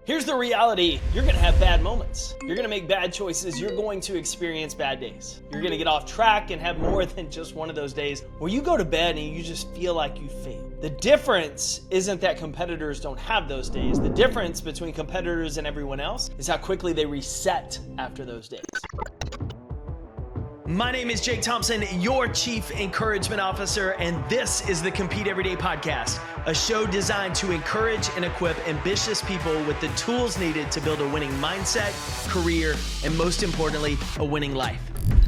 Here's the reality. You're gonna have bad moments. You're gonna make bad choices. You're going to experience bad days. You're gonna get off track and have more than just one of those days where you go to bed and you just feel like you failed. The difference isn't that competitors don't have those days. The difference between competitors and everyone else is how quickly they reset after those days. My name is Jake Thompson, your Chief Encouragement Officer, and this is the Compete Everyday Podcast, a show designed to encourage and equip ambitious people with the tools needed to build a winning mindset, career, and most importantly, a winning life.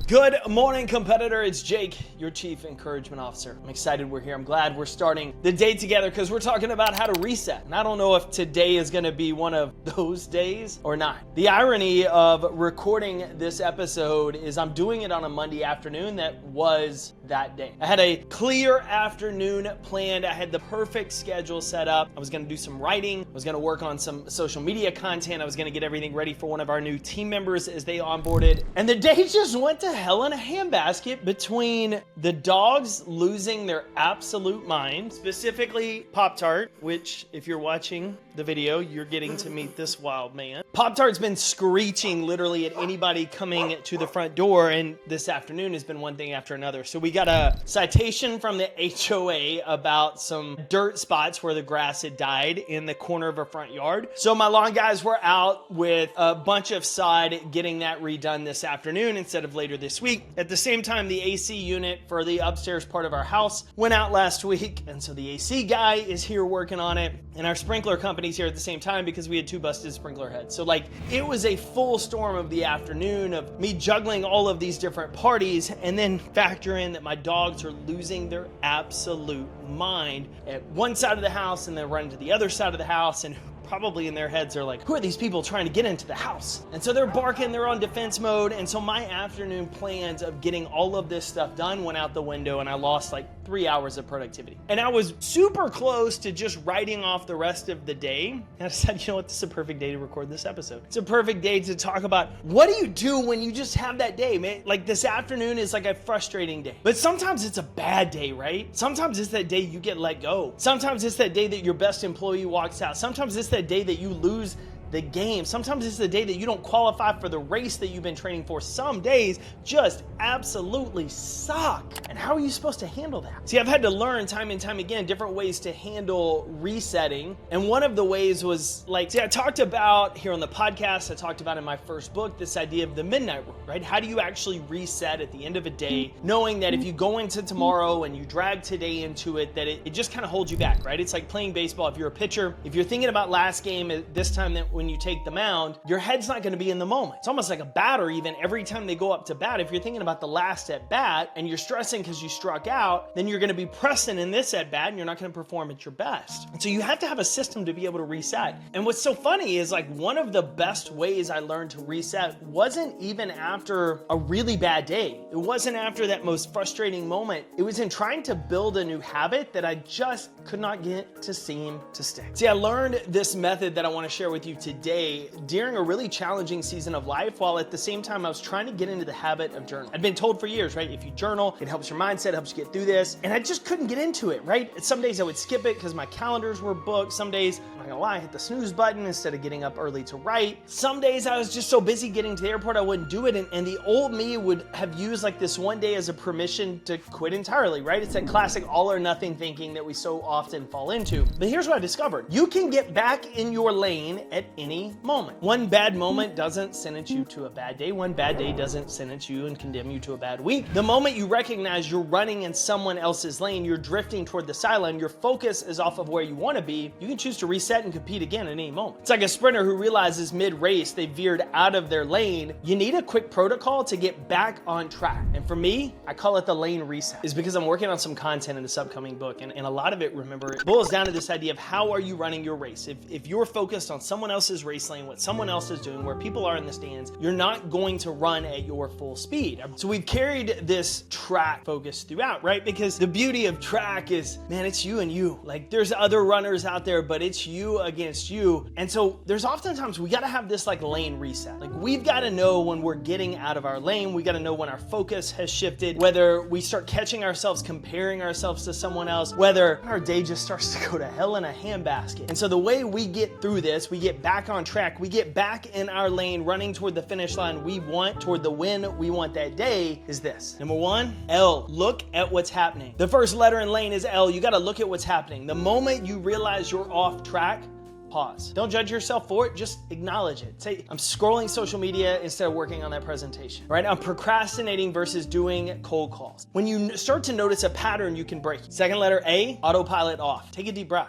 Good morning, competitor. It's Jake, your Chief Encouragement Officer. I'm excited we're here. I'm glad we're starting the day together because we're talking about how to reset. And I don't know if today is going to be one of those days or not. The irony of recording this episode is I'm doing it on a Monday afternoon that was that day. I had a clear afternoon planned. I had the perfect schedule set up. I was going to do some writing. I was going to work on some social media content. I was going to get everything ready for one of our new team members as they onboarded. And the day just went to hell in a handbasket between the dogs losing their absolute mind, specifically Pop-Tart, which if you're watching the video, you're getting to meet this wild man. Pop-Tart's been screeching literally at anybody coming to the front door, and this afternoon has been one thing after another. So we got a citation from the HOA about some dirt spots where the grass had died in the corner of our front yard. So my lawn guys were out with a bunch of sod getting that redone this afternoon instead of later this week. At the same time, the AC unit for the upstairs part of our house went out last week, and so the AC guy is here working on it, and our sprinkler company's here at the same time because we had 2 busted sprinkler heads. So like, it was a full storm of the afternoon of me juggling all of these different parties, and then factor in that my dogs are losing their absolute mind at one side of the house and then running to the other side of the house, and probably in their heads are like, who are these people trying to get into the house? And so they're barking, they're on defense mode. And so my afternoon plans of getting all of this stuff done went out the window, and I lost like 3 hours of productivity. And I was super close to just writing off the rest of the day. And I decided, you know what, this is a perfect day to record this episode. It's a perfect day to talk about what do you do when you just have that day, man? Like, this afternoon is like a frustrating day. But sometimes it's a bad day, right? Sometimes it's that day you get let go. Sometimes it's that day that your best employee walks out. Sometimes it's that day that you lose the game. Sometimes it's the day that you don't qualify for the race that you've been training for. Some days just absolutely suck. And how are you supposed to handle that? See, I've had to learn time and time again different ways to handle resetting. And one of the ways was like, see, I talked about here on the podcast, I talked about in my first book, this idea of the midnight rule, right? How do you actually reset at the end of a day, knowing that if you go into tomorrow and you drag today into it, that it just kind of holds you back, right? It's like playing baseball. If you're a pitcher, if you're thinking about last game at this time that when you take the mound, your head's not going to be in the moment. It's almost like a batter. Even every time they go up to bat, if you're thinking about the last at bat and you're stressing because you struck out, then you're going to be pressing in this at bat and you're not going to perform at your best. And so you have to have a system to be able to reset. And what's so funny is like one of the best ways I learned to reset wasn't even after a really bad day. It wasn't after that most frustrating moment. It was in trying to build a new habit that I just could not get to seem to stick. See, I learned this method that I want to share with you today during a really challenging season of life, while at the same time I was trying to get into the habit of journaling. I'd been told for years, right? If you journal, it helps your mindset, helps you get through this. And I just couldn't get into it, right? Some days I would skip it because my calendars were booked. Some days, I'm not gonna lie, I hit the snooze button instead of getting up early to write. Some days I was just so busy getting to the airport, I wouldn't do it. And the old me would have used like this one day as a permission to quit entirely, right? It's that classic all or nothing thinking that we so often fall into. But here's what I discovered. You can get back in your lane at any moment. One bad moment doesn't sentence you to a bad day. One bad day doesn't sentence you and condemn you to a bad week. The moment you recognize you're running in someone else's lane, you're drifting toward the sideline, your focus is off of where you want to be, you can choose to reset and compete again at any moment. It's like a sprinter who realizes mid-race they veered out of their lane. You need a quick protocol to get back on track. And for me, I call it the lane reset. It's because I'm working on some content in this upcoming book. And a lot of it, remember, it boils down to this idea of how are you running your race? If you're focused on someone else's race lane, what someone else is doing, where people are in the stands, you're not going to run at your full speed. So we've carried this track focus throughout, right? Because the beauty of track is, man, it's you and you. Like, there's other runners out there, but it's you against you. And so there's oftentimes we got to have this like lane reset. Like, we've got to know when we're getting out of our lane. We got to know when our focus has shifted, whether we start catching ourselves comparing ourselves to someone else, whether our day just starts to go to hell in a handbasket. And so the way we get through this, we get back back on track, we get back in our lane, running toward the finish line we want, toward the win we want that day, is this. Number one, L, look at what's happening. The first letter in lane is L. You got to look at what's happening. The moment you realize you're off track, pause. Don't judge yourself for it, just acknowledge it. Say, I'm scrolling social media instead of working on that presentation, right? I'm procrastinating versus doing cold calls. When you start to notice a pattern, you can break it. Second letter A, autopilot off. Take a deep breath.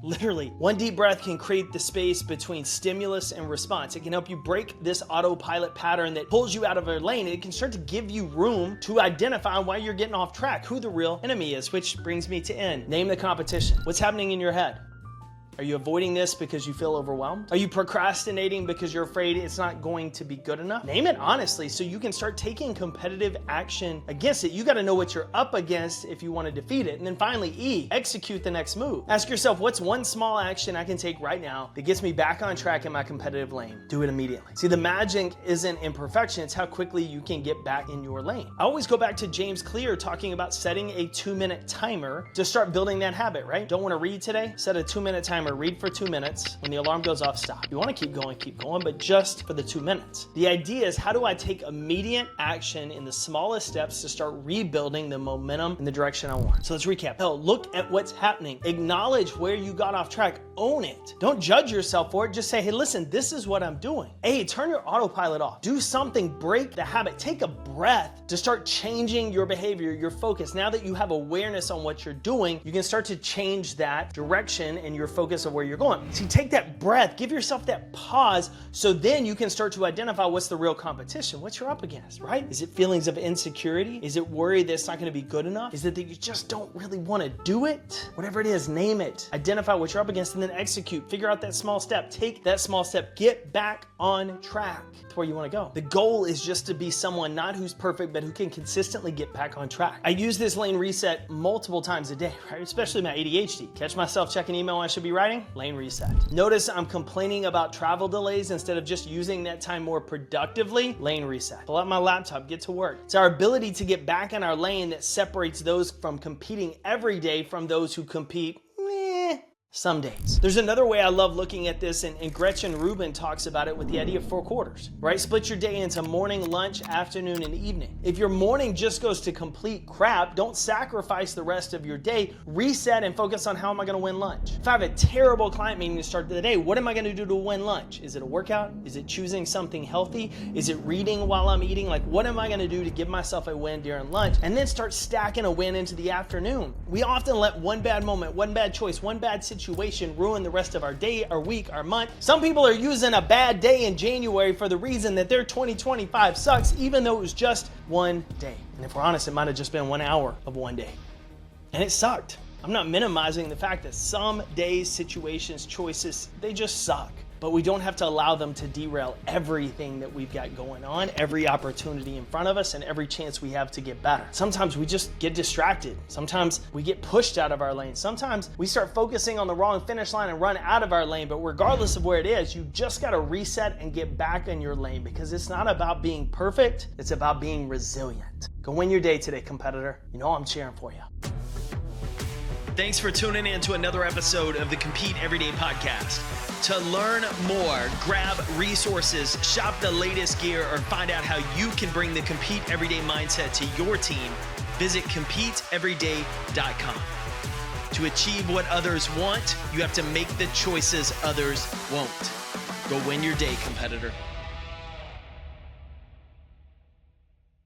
Literally, one deep breath can create the space between stimulus and response. It can help you break this autopilot pattern that pulls you out of a lane. It can start to give you room to identify why you're getting off track, who the real enemy is, which brings me to N. Name the competition. What's happening in your head? Are you avoiding this because you feel overwhelmed? Are you procrastinating because you're afraid it's not going to be good enough? Name it honestly so you can start taking competitive action against it. You got to know what you're up against if you want to defeat it. And then finally, E, execute the next move. Ask yourself, what's one small action I can take right now that gets me back on track in my competitive lane? Do it immediately. See, the magic isn't in perfection, it's how quickly you can get back in your lane. I always go back to James Clear talking about setting a 2-minute timer to start building that habit, right? Don't want to read today? Set a 2-minute timer. Read for 2 minutes. When the alarm goes off, stop. You want to keep going, but just for the 2 minutes. The idea is, how do I take immediate action in the smallest steps to start rebuilding the momentum in the direction I want? So let's recap. Hell, look at what's happening. Acknowledge where you got off track. Own it. Don't judge yourself for it. Just say, hey, listen, this is what I'm doing. A, turn your autopilot off. Do something. Break the habit. Take a breath to start changing your behavior, your focus. Now that you have awareness on what you're doing, you can start to change that direction and your focus of where you're going. So you take that breath, give yourself that pause, so then you can start to identify what's the real competition, what you're up against, right? Is it feelings of insecurity? Is it worry that it's not going to be good enough? Is it that you just don't really want to do it? Whatever it is, name it. Identify what you're up against and then execute. Figure out that small step. Take that small step. Get back on track to where you want to go. The goal is just to be someone not who's perfect, but who can consistently get back on track. I use this lane reset multiple times a day, right? Especially my ADHD. Catch myself checking email when I should be writing? Lane reset. Notice I'm complaining about travel delays instead of just using that time more productively. Lane reset. Pull out my laptop, get to work. It's our ability to get back in our lane that separates those from competing every day from those who compete some days. There's another way I love looking at this, and Gretchen Rubin talks about it with the idea of 4 quarters, right? Split your day into morning, lunch, afternoon, and evening. If your morning just goes to complete crap, don't sacrifice the rest of your day. Reset and focus on how am I going to win lunch. If I have a terrible client meeting to start the day, what am I going to do to win lunch? Is it a workout? Is it choosing something healthy? Is it reading while I'm eating? Like, what am I going to do to give myself a win during lunch? And then start stacking a win into the afternoon. We often let one bad moment, one bad choice, one bad situation ruin the rest of our day, our week, our month. Some people are using a bad day in January for the reason that their 2025 sucks, even though it was just one day. And if we're honest, it might have just been 1 hour of one day. And it sucked. I'm not minimizing the fact that some days, situations, choices, they just suck. But we don't have to allow them to derail everything that we've got going on, every opportunity in front of us, and every chance we have to get better. Sometimes we just get distracted. Sometimes we get pushed out of our lane. Sometimes we start focusing on the wrong finish line and run out of our lane. But regardless of where it is, you just got to reset and get back in your lane, because it's not about being perfect. It's about being resilient. Go win your day today, competitor. You know I'm cheering for you. Thanks for tuning in to another episode of the Compete Everyday podcast. To learn more, grab resources, shop the latest gear, or find out how you can bring the Compete Everyday mindset to your team, visit CompeteEveryday.com. To achieve what others want, you have to make the choices others won't. Go win your day, competitor.